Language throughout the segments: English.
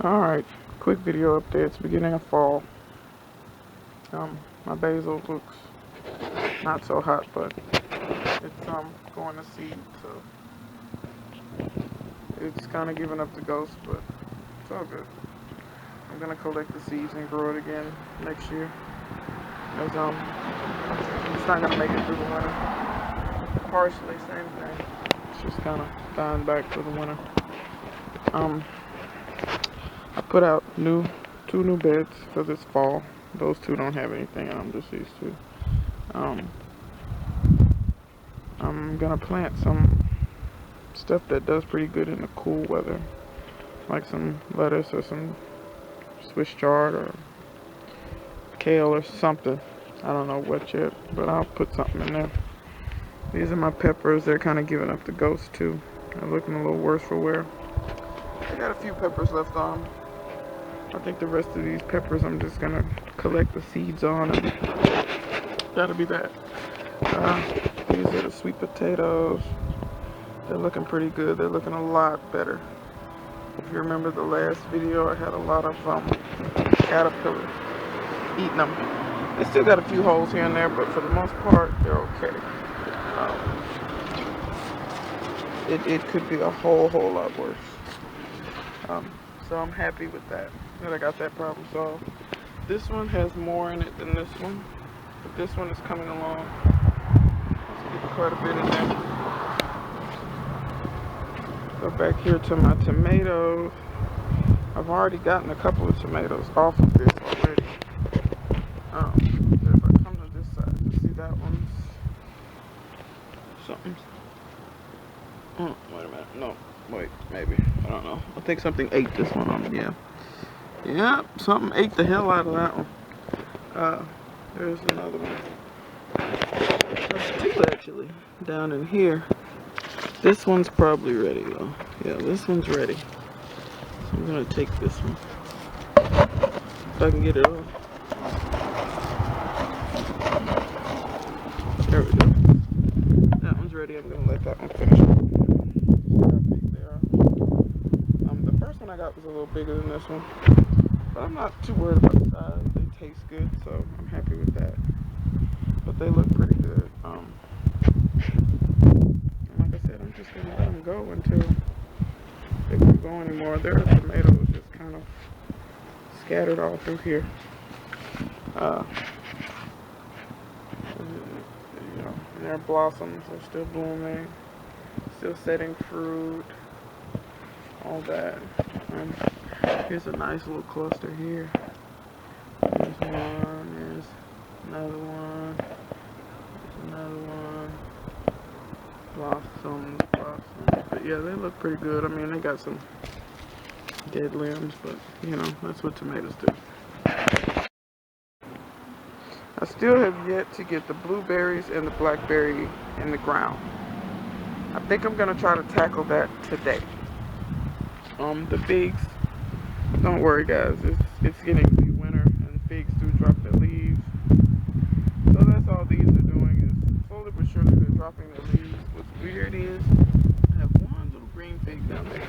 Alright, quick video update. It's beginning of fall. My basil looks not so hot, but it's going to seed, so it's kind of giving up the ghost, but it's all good. I'm gonna collect the seeds and grow it again next year. Because it's not gonna make it through the winter. Partially, same thing. It's just kind of dying back for the winter. I put out two new beds for this fall. Those two don't have anything on them, just these two. I'm gonna plant some stuff that does pretty good in the cool weather, like some lettuce or some Swiss chard or kale or something. I don't know what yet, but I'll put something in there. These are my peppers. They're kind of giving up the ghost too. They're looking a little worse for wear. I got a few peppers left on. I think the rest of these peppers I'm just gonna collect the seeds on, and that'll be that. These are the sweet potatoes. They're looking pretty good. They're looking a lot better. If you remember the last video, I had a lot of caterpillars eating them. They still got a few holes here and there, but for the most part, they're okay. It could be a whole lot worse. So I'm happy with that I got that problem solved. This one has more in it than this one, but this one is coming along. Let's get quite a bit in there. Go back here to my tomatoes. I've already gotten a couple of tomatoes off of this already. If I come to this side, you see that one's something. Oh, wait a minute. No, wait, maybe. I don't know. I think something ate this one on me, yeah. Yeah, something ate the hell out of that one. There's another one. There's two actually down in here. This one's probably ready though. Yeah, this one's ready. So I'm gonna take this one. If I can get it off. There we go. That one's ready. I'm gonna let that one finish. See how big they are. The first one I got was a little bigger than this one. But I'm not too worried about the size. They taste good, so I'm happy with that. But they look pretty good. Like I said, I'm just gonna let them go until they won't go anymore. There are tomatoes just kind of scattered all through here. You know, and their blossoms are still blooming, still setting fruit, all that. Here's a nice little cluster here. There's one, there's another one, there's another one. Blossoms. But yeah, they look pretty good. I mean, they got some dead limbs, but you know, that's what tomatoes do. I still have yet to get the blueberries and the blackberry in the ground. I think I'm gonna try to tackle that today. The figs, don't worry guys, it's getting to be winter and figs do drop their leaves. So that's all these are doing, is slowly but surely they're dropping their leaves. What's weird is I have one little green fig down there.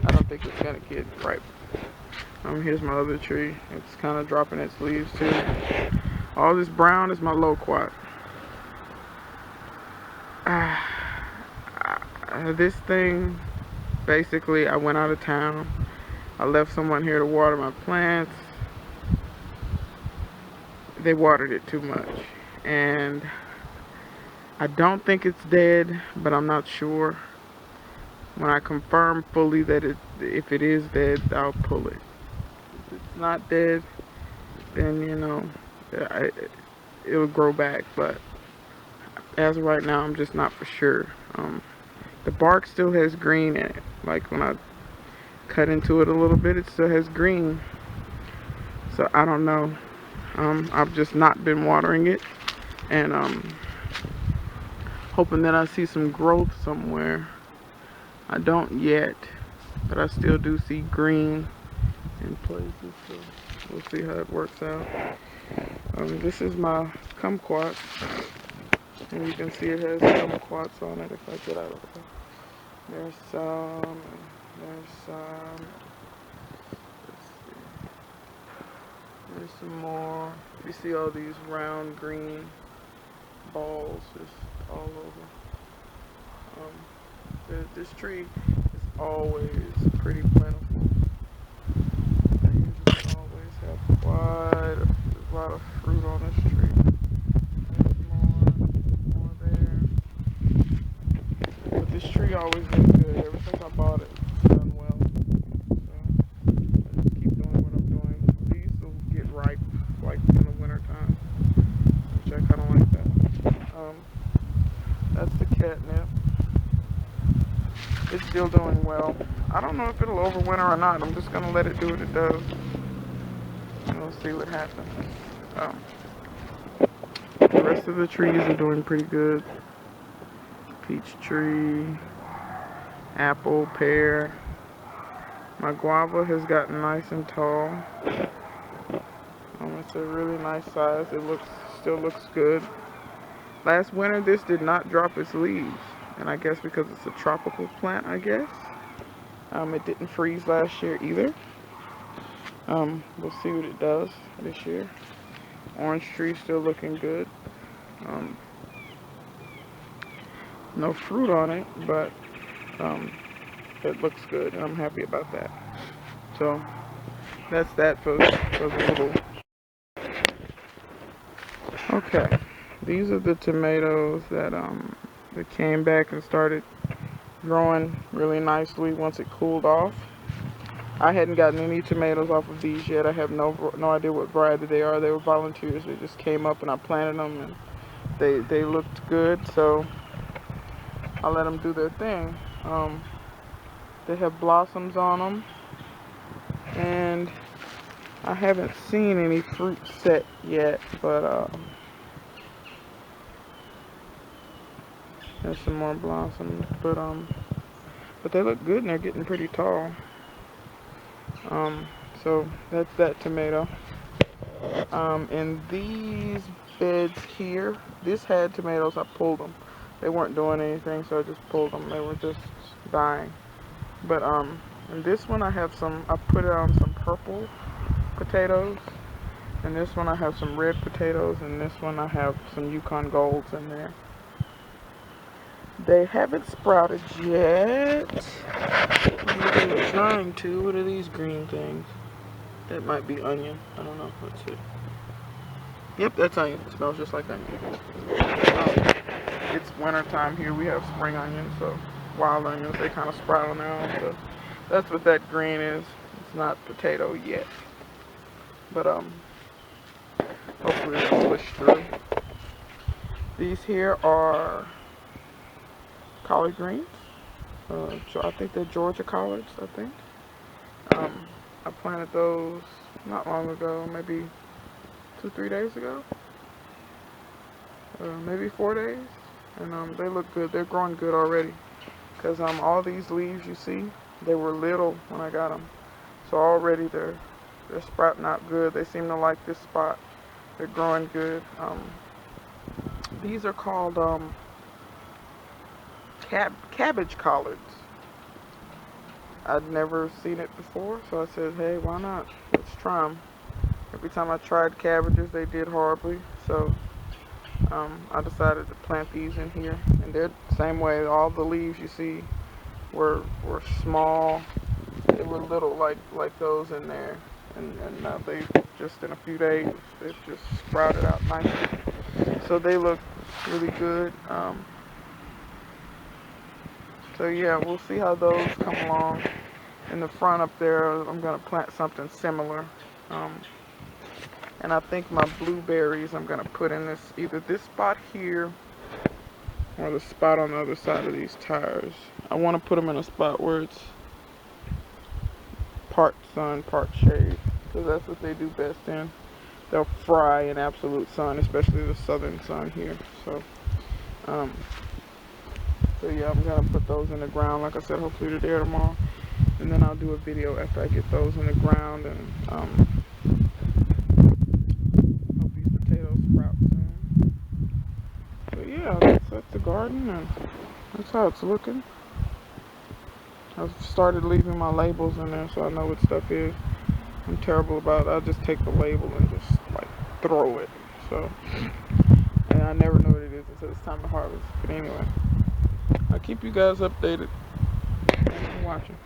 I don't think it's gonna get ripe. Here's my other tree. It's kind of dropping its leaves too. All this brown is my loquat. This thing, basically, I went out of town. I left someone here to water my plants. They watered it too much. And I don't think it's dead, but I'm not sure. When I confirm fully that if it is dead, I'll pull it. If it's not dead, then, you know, it'll grow back. But as of right now, I'm just not for sure. The bark still has green in it. Like when I cut into it a little bit, it still has green. So I don't know. I've just not been watering it, and hoping that I see some growth somewhere. I don't yet, but I still do see green in places. So we'll see how it works out. This is my kumquat, and you can see it has kumquats on it if I get out of it. There's some, and there's some. Here's some more. You see all these round green balls just all over. This tree is always pretty plentiful. They usually always have quite a lot of fruit on this tree. There's more there. But this tree always looks good. Ever since I bought it, it's done well. So I just keep doing what I'm doing. These will get ripe like in the winter time, which I kind of like that. That's the catnip. It's still doing well. I don't know if it'll overwinter or not. I'm just gonna let it do what it does, and we'll see what happens. The rest of the trees are doing pretty good. Peach tree, apple, pear. My guava has gotten nice and tall. It's a really nice size. It still looks good. Last winter, this did not drop its leaves, and I guess because it's a tropical plant, I guess. It didn't freeze last year either. We'll see what it does this year. Orange tree still looking good. No fruit on it, but it looks good, and I'm happy about that. So that's that for the little. Okay, these are the tomatoes that came back and started growing really nicely once it cooled off. I hadn't gotten any tomatoes off of these yet. I have no idea what variety they are. They were volunteers. They just came up and I planted them, and they looked good, so I let them do their thing. They have blossoms on them, and I haven't seen any fruit set yet, but there's some more blossoms, but they look good and they're getting pretty tall. So that's that tomato. And these beds here, this had tomatoes. I pulled them. They weren't doing anything, so I just pulled them. They were just dying. But in this one I put some purple potatoes. And this one I have some red potatoes, and this one I have some Yukon Golds in there. They haven't sprouted yet. They were trying to. What are these green things? That might be onion. I don't know. Let's see. Yep, that's onion. It smells just like onion. It's winter time here. We have spring onions, so wild onions, they kind of sprout on their own. So that's what that green is. It's not potato yet, but hopefully it'll push through. These here are collard greens. I think they're Georgia collards, I think. I planted those not long ago, maybe 2-3 days ago. Maybe 4 days. And they look good. They're growing good already. Because all these leaves you see, they were little when I got them. So already they're sprouting out good. They seem to like this spot. They're growing good. These are called cabbage collards. I'd never seen it before, so I said, hey, why not? Let's try them. Every time I tried cabbages, they did horribly, so I decided to plant these in here. And they're the same way. All the leaves you see were small. They were little like those in there. And now they just in a few days, they've just sprouted out nicely. So they look really good. So yeah, we'll see how those come along. In the front up there, I'm going to plant something similar. And I think my blueberries I'm going to put in either this spot here or the spot on the other side of these tires. I want to put them in a spot where it's part sun, part shade, because that's what they do best in. They'll fry in absolute sun, especially the southern sun here. So yeah, I'm going to put those in the ground, like I said, hopefully today or tomorrow. And then I'll do a video after I get those in the ground, and hope these potatoes sprout soon. So yeah, that's the garden, and that's how it's looking. I've started leaving my labels in there so I know what stuff is. I'm terrible about it. I'll just take the label and just like throw it. So, and I never know what it is until it's time to harvest. But anyway, I'll keep you guys updated. Thanks for watching.